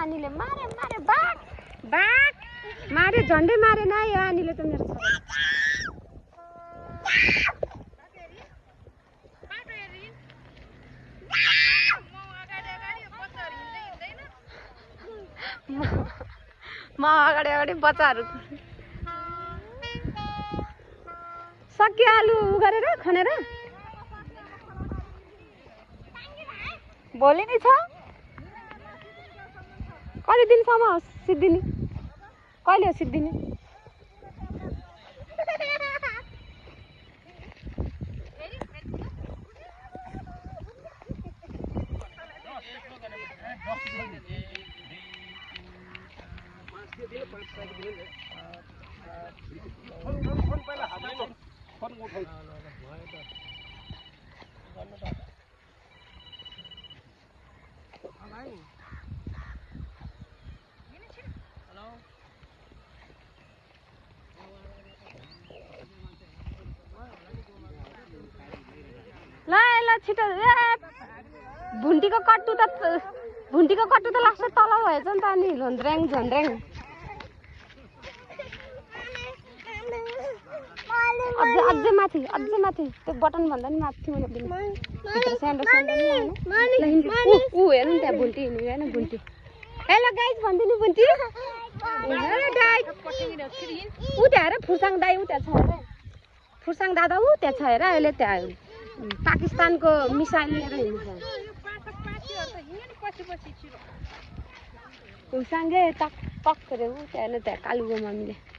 आनीले मारे मारे बाघ बाघ मारे झन्डै मारे न यो आनीले त मेरो छोरा म अगाडि अगाडि बच्चाहरू सक्यो आलु उ गरेर खनेर भोलि नि छ कति दिनसम्म सिद्धिने कहिले हो सिद्धिने ल ल छिटो भुन्टीको कट्टु त लाग्छ तल भएछ नि त अनि झन्द्र्याङ झन्द्र्याङ अझै माथि त्यो बटन भन्दा नि माथि भित्र स्यान्डो स्यान्डो ऊ हेर्नु नि त्यहाँ भुन्टी हिँड्नु होइन भुन्टी हेलो गाइज भनिदिनु भुन्टी ऊ त्यहाँ हेर फुर्साङ दाई ऊ त्यहाँ छ हेर फुर्साङ दादा ऊ त्यहाँ छ हेर अहिले त्यहाँ पाकिस्तानको मिसाइल लिएर हिँड्छ फुर्साङे टक टक अरे ऊ त्यहाँ कालुको मम्मीले